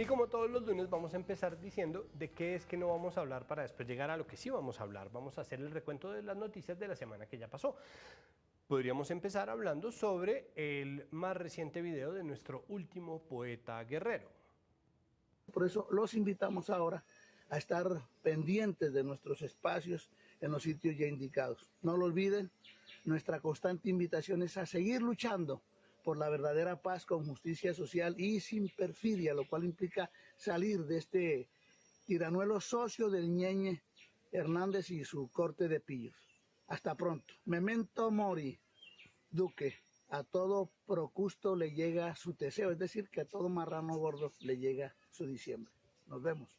Y como todos los lunes vamos a empezar diciendo de qué es que no vamos a hablar para después llegar a lo que sí vamos a hablar. Vamos a hacer el recuento de las noticias de la semana que ya pasó. Podríamos empezar hablando sobre el más reciente video de nuestro último poeta guerrero. Por eso los invitamos ahora a estar pendientes de nuestros espacios en los sitios ya indicados. No lo olviden, nuestra constante invitación es a seguir luchando por la verdadera paz con justicia social y sin perfidia, lo cual implica salir de este tiranuelo socio del Ñeñe Hernández y su corte de pillos. Hasta pronto. Memento mori, Duque. A todo procusto le llega su teseo, es decir, que a todo marrano gordo le llega su diciembre. Nos vemos.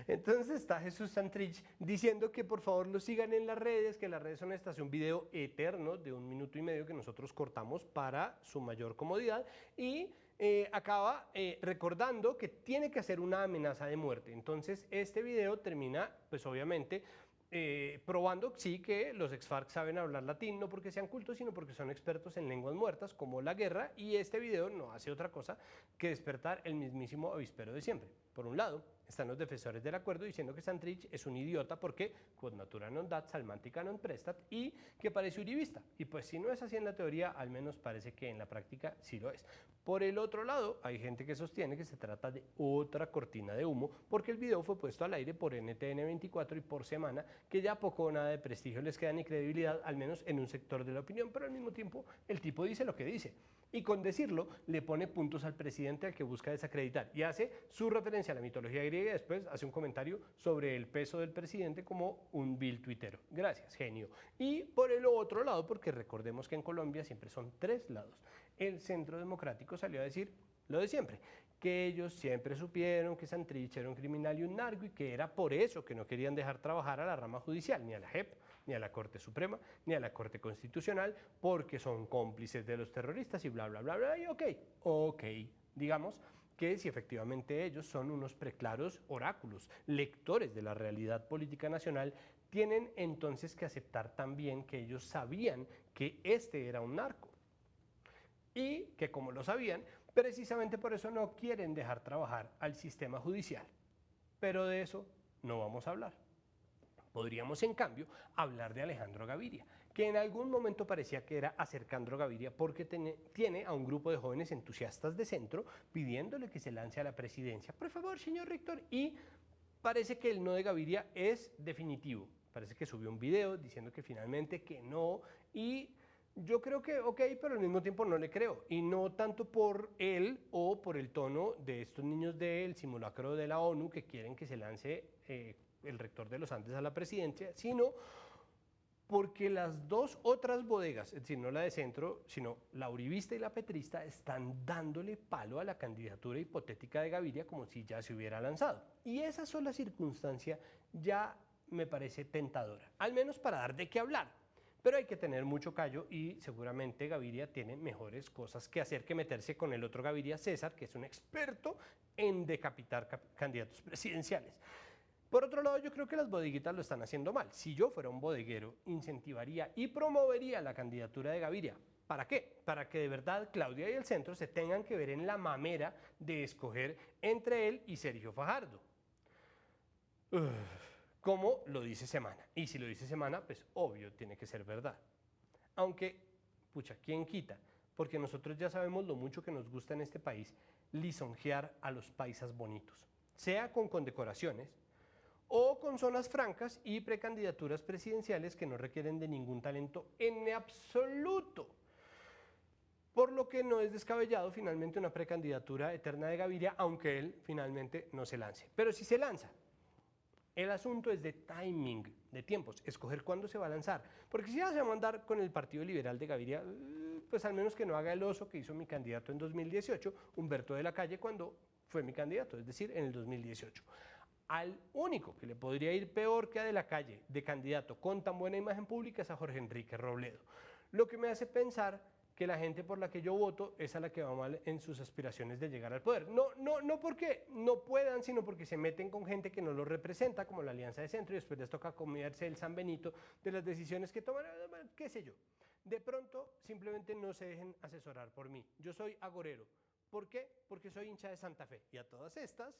Entonces está Jesús Santrich diciendo que por favor lo sigan en las redes, que las redes son estas, un video eterno de 1 minuto y medio que nosotros cortamos para su mayor comodidad y acaba recordando que tiene que hacer una amenaza de muerte. Entonces este video termina, pues obviamente, probando sí que los ex-FARC saben hablar latín, no porque sean cultos, sino porque son expertos en lenguas muertas, como la guerra, y este video no hace otra cosa que despertar el mismísimo avispero de siempre. Por un lado, están los defensores del acuerdo diciendo que Santrich es un idiota porque quod natura non dat, salmantica non prestat, y que parece uribista. Y pues si no es así en la teoría, al menos parece que en la práctica sí lo es. Por el otro lado, hay gente que sostiene que se trata de otra cortina de humo, porque el video fue puesto al aire por NTN 24 y por Semana, que ya poco o nada de prestigio les queda ni credibilidad, al menos en un sector de la opinión, pero al mismo tiempo el tipo dice lo que dice. Y con decirlo, le pone puntos al presidente al que busca desacreditar y hace su referencia a la mitología griega y después hace un comentario sobre el peso del presidente como un vil tuitero. Gracias, genio. Y por el otro lado, porque recordemos que en Colombia siempre son 3 lados, el Centro Democrático salió a decir lo de siempre, que ellos siempre supieron que Santrich era un criminal y un narco y que era por eso que no querían dejar trabajar a la rama judicial, ni a la JEP, ni a la Corte Suprema, ni a la Corte Constitucional, porque son cómplices de los terroristas y bla, bla, bla, bla, y ok, digamos que si efectivamente ellos son unos preclaros oráculos, lectores de la realidad política nacional, tienen entonces que aceptar también que ellos sabían que este era un narco. Y que como lo sabían, precisamente por eso no quieren dejar trabajar al sistema judicial. Pero de eso no vamos a hablar. Podríamos, en cambio, hablar de Alejandro Gaviria, que en algún momento parecía que era Acercandro Gaviria porque tiene a un grupo de jóvenes entusiastas de centro pidiéndole que se lance a la presidencia. Por favor, señor rector. Y parece que el no de Gaviria es definitivo. Parece que subió un video diciendo que finalmente que no, y yo creo que ok, pero al mismo tiempo no le creo, y no tanto por él o por el tono de estos niños del simulacro de la ONU que quieren que se lance el rector de los Andes a la presidencia, sino porque las dos otras bodegas, es decir, no la de centro, sino la uribista y la petrista, están dándole palo a la candidatura hipotética de Gaviria como si ya se hubiera lanzado. Y esa sola circunstancia ya me parece tentadora, al menos para dar de qué hablar. Pero hay que tener mucho callo y seguramente Gaviria tiene mejores cosas que hacer que meterse con el otro Gaviria, César, que es un experto en decapitar candidatos presidenciales. Por otro lado, yo creo que las bodeguitas lo están haciendo mal. Si yo fuera un bodeguero, incentivaría y promovería la candidatura de Gaviria. ¿Para qué? Para que de verdad Claudia y el centro se tengan que ver en la mamera de escoger entre él y Sergio Fajardo. Como lo dice Semana. Y si lo dice Semana, pues obvio tiene que ser verdad. Aunque, pucha, ¿quién quita? Porque nosotros ya sabemos lo mucho que nos gusta en este país lisonjear a los paisas bonitos. Sea con condecoraciones o con zonas francas y precandidaturas presidenciales que no requieren de ningún talento en absoluto. Por lo que no es descabellado finalmente una precandidatura eterna de Gaviria, aunque él finalmente no se lance. Pero si se lanza, el asunto es de timing, de tiempos, escoger cuándo se va a lanzar. Porque si ya se va a mandar con el Partido Liberal de Gaviria, pues al menos que no haga el oso que hizo mi candidato en 2018, Humberto de la Calle, cuando fue mi candidato, es decir, en el 2018. Al único que le podría ir peor que a De la Calle de candidato con tan buena imagen pública es a Jorge Enrique Robledo. Lo que me hace pensar que la gente por la que yo voto es a la que va mal en sus aspiraciones de llegar al poder. No porque no puedan, sino porque se meten con gente que no los representa, como la Alianza de Centro, y después les toca comerse el San Benito de las decisiones que toman, qué sé yo. De pronto, simplemente no se dejen asesorar por mí. Yo soy agorero, ¿Por qué? Porque soy hincha de Santa Fe. Y a todas estas,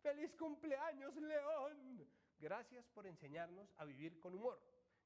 ¡feliz cumpleaños, León! Gracias por enseñarnos a vivir con humor.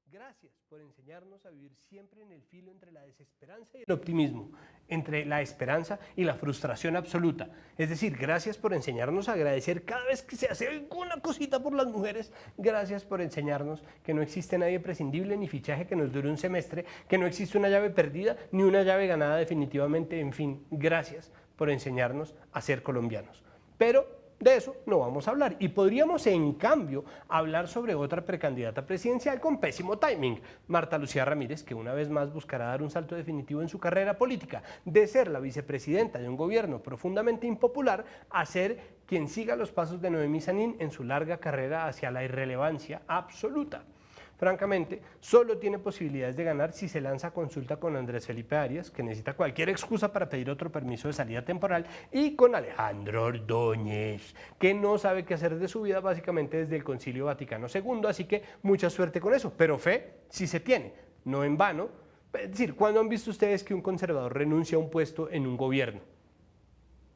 Gracias por enseñarnos a vivir siempre en el filo entre la desesperanza y el optimismo, entre la esperanza y la frustración absoluta. Es decir, gracias por enseñarnos a agradecer cada vez que se hace alguna cosita por las mujeres. Gracias por enseñarnos que no existe nadie prescindible ni fichaje que nos dure un semestre, que no existe una llave perdida ni una llave ganada definitivamente. En fin, gracias por enseñarnos a ser colombianos. Pero de eso no vamos a hablar y podríamos en cambio hablar sobre otra precandidata presidencial con pésimo timing, Marta Lucía Ramírez, que una vez más buscará dar un salto definitivo en su carrera política, de ser la vicepresidenta de un gobierno profundamente impopular a ser quien siga los pasos de Noemí Sanín en su larga carrera hacia la irrelevancia absoluta. Francamente, solo tiene posibilidades de ganar si se lanza a consulta con Andrés Felipe Arias, que necesita cualquier excusa para pedir otro permiso de salida temporal, y con Alejandro Ordóñez, que no sabe qué hacer de su vida básicamente desde el Concilio Vaticano II, así que mucha suerte con eso, pero fe sí se tiene, no en vano. Es decir, ¿cuándo han visto ustedes que un conservador renuncia a un puesto en un gobierno?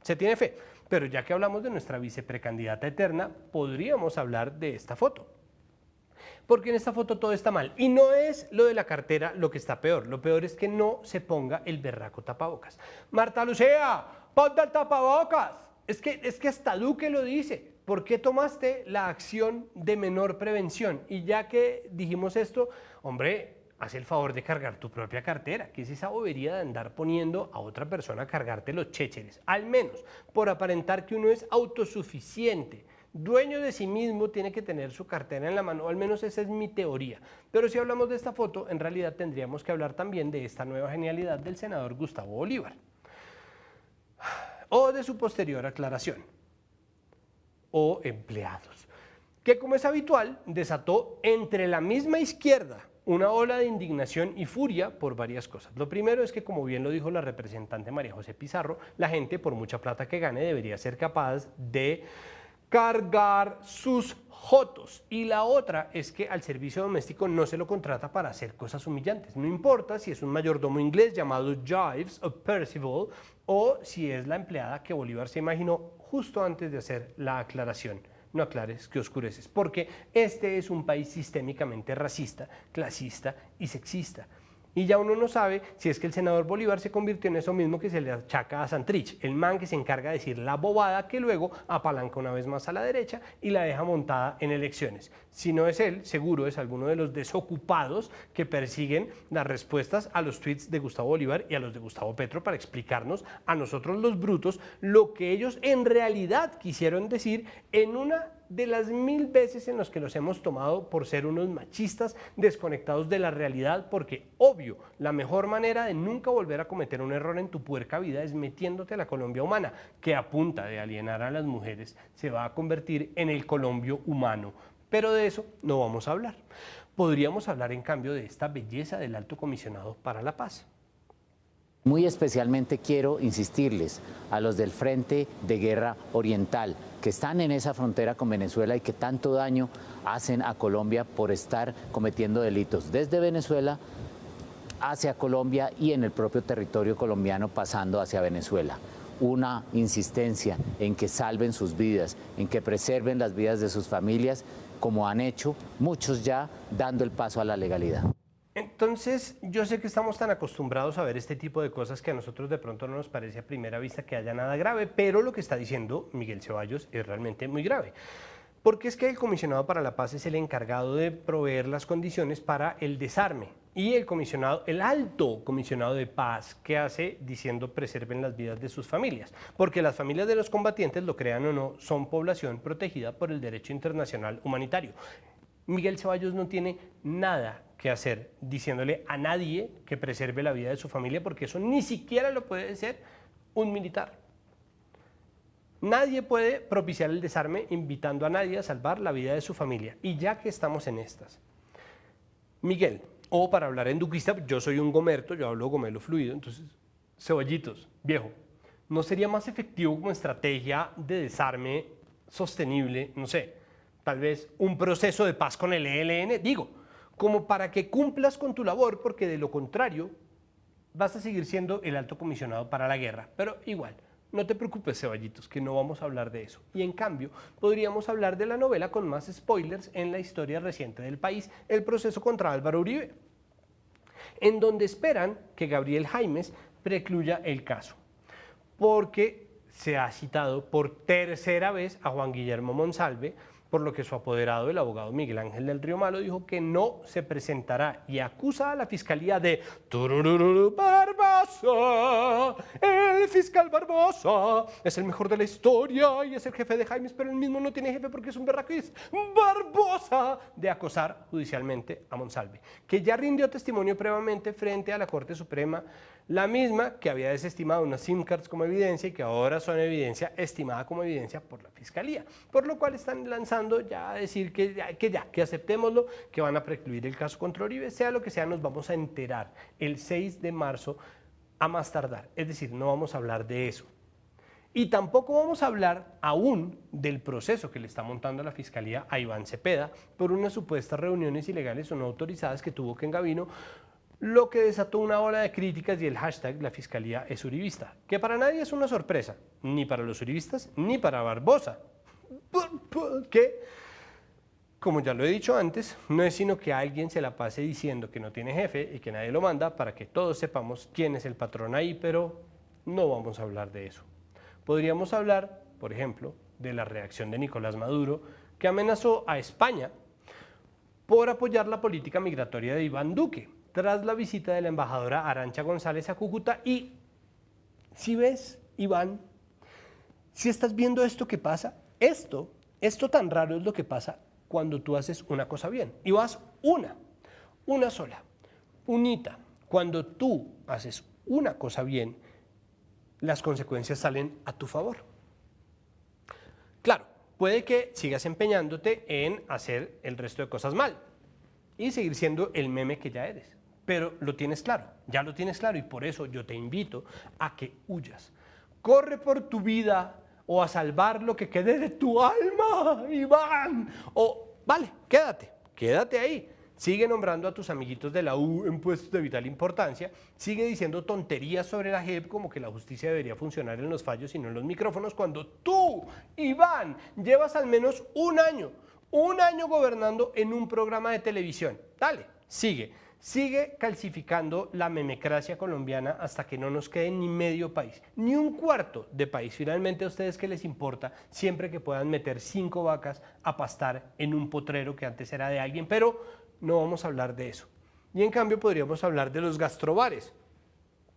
Se tiene fe, pero ya que hablamos de nuestra viceprecandidata eterna, podríamos hablar de esta foto. Porque en esta foto todo está mal. Y no es lo de la cartera lo que está peor. Lo peor es que no se ponga el berraco tapabocas. Marta Lucía, ponte el tapabocas. Es que hasta Duque lo dice. ¿Por qué tomaste la acción de menor prevención? Y ya que dijimos esto, hombre, haz el favor de cargar tu propia cartera. ¿Qué es esa bobería de andar poniendo a otra persona a cargarte los chécheres? Al menos por aparentar que uno es autosuficiente, dueño de sí mismo, tiene que tener su cartera en la mano, o al menos esa es mi teoría. Pero si hablamos de esta foto, en realidad tendríamos que hablar también de esta nueva genialidad del senador Gustavo Bolívar, o de su posterior aclaración, o empleados, que como es habitual, desató entre la misma izquierda una ola de indignación y furia por varias cosas. Lo primero es que, como bien lo dijo la representante María José Pizarro, la gente, por mucha plata que gane, debería ser capaz de cargar sus jotos. Y la otra es que al servicio doméstico no se lo contrata para hacer cosas humillantes. No importa si es un mayordomo inglés llamado Gives o Percival o si es la empleada que Bolívar se imaginó justo antes de hacer la aclaración. No aclares que oscureces, porque este es un país sistémicamente racista, clasista y sexista. Y ya uno no sabe si es que el senador Bolívar se convirtió en eso mismo que se le achaca a Santrich, el man que se encarga de decir la bobada que luego apalanca una vez más a la derecha y la deja montada en elecciones. Si no es él, seguro es alguno de los desocupados que persiguen las respuestas a los tweets de Gustavo Bolívar y a los de Gustavo Petro para explicarnos a nosotros los brutos lo que ellos en realidad quisieron decir en una de las 1000 veces en las que los hemos tomado por ser unos machistas desconectados de la realidad, porque obvio, la mejor manera de nunca volver a cometer un error en tu puerca vida es metiéndote a la Colombia humana, que a punta de alienar a las mujeres se va a convertir en el Colombio humano. Pero de eso no vamos a hablar. Podríamos hablar en cambio de esta belleza del Alto Comisionado para la Paz. Muy especialmente quiero insistirles a los del Frente de Guerra Oriental, que están en esa frontera con Venezuela y que tanto daño hacen a Colombia por estar cometiendo delitos desde Venezuela hacia Colombia y en el propio territorio colombiano pasando hacia Venezuela. Una insistencia en que salven sus vidas, en que preserven las vidas de sus familias, como han hecho muchos ya, dando el paso a la legalidad. Entonces, yo sé que estamos tan acostumbrados a ver este tipo de cosas que a nosotros de pronto no nos parece a primera vista que haya nada grave, pero lo que está diciendo Miguel Ceballos es realmente muy grave. Porque es que el comisionado para la paz es el encargado de proveer las condiciones para el desarme. Y el alto comisionado de paz, ¿qué hace diciendo preserven las vidas de sus familias? Porque las familias de los combatientes, lo crean o no, son población protegida por el derecho internacional humanitario. Miguel Ceballos no tiene nada que hacer diciéndole a nadie que preserve la vida de su familia, porque eso ni siquiera lo puede ser un militar. Nadie puede propiciar el desarme invitando a nadie a salvar la vida de su familia. Y ya que estamos en estas, Miguel, o para hablar en duquista, yo soy un gomerto, yo hablo gomelo fluido, entonces, cebollitos, viejo, ¿no sería más efectivo como estrategia de desarme sostenible, no sé, tal vez un proceso de paz con el ELN? Digo, como para que cumplas con tu labor, porque de lo contrario vas a seguir siendo el alto comisionado para la guerra, pero igual, No te preocupes, Ceballitos, que no vamos a hablar de eso. Y en cambio, podríamos hablar de la novela con más spoilers en la historia reciente del país, el proceso contra Álvaro Uribe, en donde esperan que Gabriel Jaimes precluya el caso, porque se ha citado por tercera vez a Juan Guillermo Monsalve, por lo que su apoderado, el abogado Miguel Ángel del Río Malo, dijo que no se presentará y acusa a la fiscalía de Turururu Barbosa. El fiscal Barbosa es el mejor de la historia y es el jefe de Jaimes, pero él mismo no tiene jefe porque es un berraco y es Barbosa, de acosar judicialmente a Monsalve, que ya rindió testimonio previamente frente a la Corte Suprema, la misma que había desestimado unas SIM cards como evidencia y que ahora son evidencia estimada como evidencia por la Fiscalía, por lo cual están lanzando ya a decir que aceptémoslo, que van a precluir el caso contra Uribe, sea lo que sea, nos vamos a enterar el 6 de marzo a más tardar, es decir, no vamos a hablar de eso. Y tampoco vamos a hablar aún del proceso que le está montando la Fiscalía a Iván Cepeda por unas supuestas reuniones ilegales o no autorizadas que tuvo en Gavino, lo que desató una ola de críticas y el hashtag La Fiscalía es uribista, que para nadie es una sorpresa, ni para los uribistas ni para Barbosa, que, como ya lo he dicho antes, no es sino que alguien se la pase diciendo que no tiene jefe y que nadie lo manda para que todos sepamos quién es el patrón ahí, pero no vamos a hablar de eso. Podríamos hablar, por ejemplo, de la reacción de Nicolás Maduro, que amenazó a España por apoyar la política migratoria de Iván Duque, tras la visita de la embajadora Arantxa González a Cúcuta. Y si ves, Iván, si estás viendo esto que pasa, esto tan raro es lo que pasa cuando tú haces una cosa bien. Y vas una sola, unita. Cuando tú haces una cosa bien, las consecuencias salen a tu favor. Claro, puede que sigas empeñándote en hacer el resto de cosas mal y seguir siendo el meme que ya eres. Pero lo tienes claro, ya lo tienes claro, y por eso yo te invito a que huyas. Corre por tu vida o a salvar lo que quede de tu alma, Iván. O, vale, quédate ahí. Sigue nombrando a tus amiguitos de la U en puestos de vital importancia. Sigue diciendo tonterías sobre la JEP como que la justicia debería funcionar en los fallos y no en los micrófonos, cuando tú, Iván, llevas al menos un año gobernando en un programa de televisión. Dale, sigue calcificando la memecracia colombiana hasta que no nos quede ni medio país, ni un cuarto de país. Finalmente, ¿a ustedes qué les importa siempre que puedan meter 5 vacas a pastar en un potrero que antes era de alguien? Pero no vamos a hablar de eso. Y en cambio podríamos hablar de los gastrobares,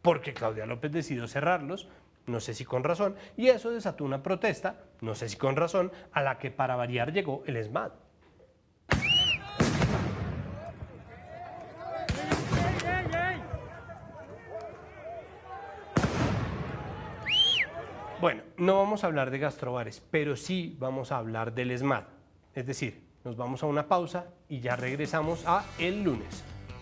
porque Claudia López decidió cerrarlos, no sé si con razón, y eso desató una protesta, no sé si con razón, a la que para variar llegó el ESMAD. Bueno, no vamos a hablar de gastrobares, pero sí vamos a hablar del ESMAD. Es decir, nos vamos a una pausa y ya regresamos a el lunes.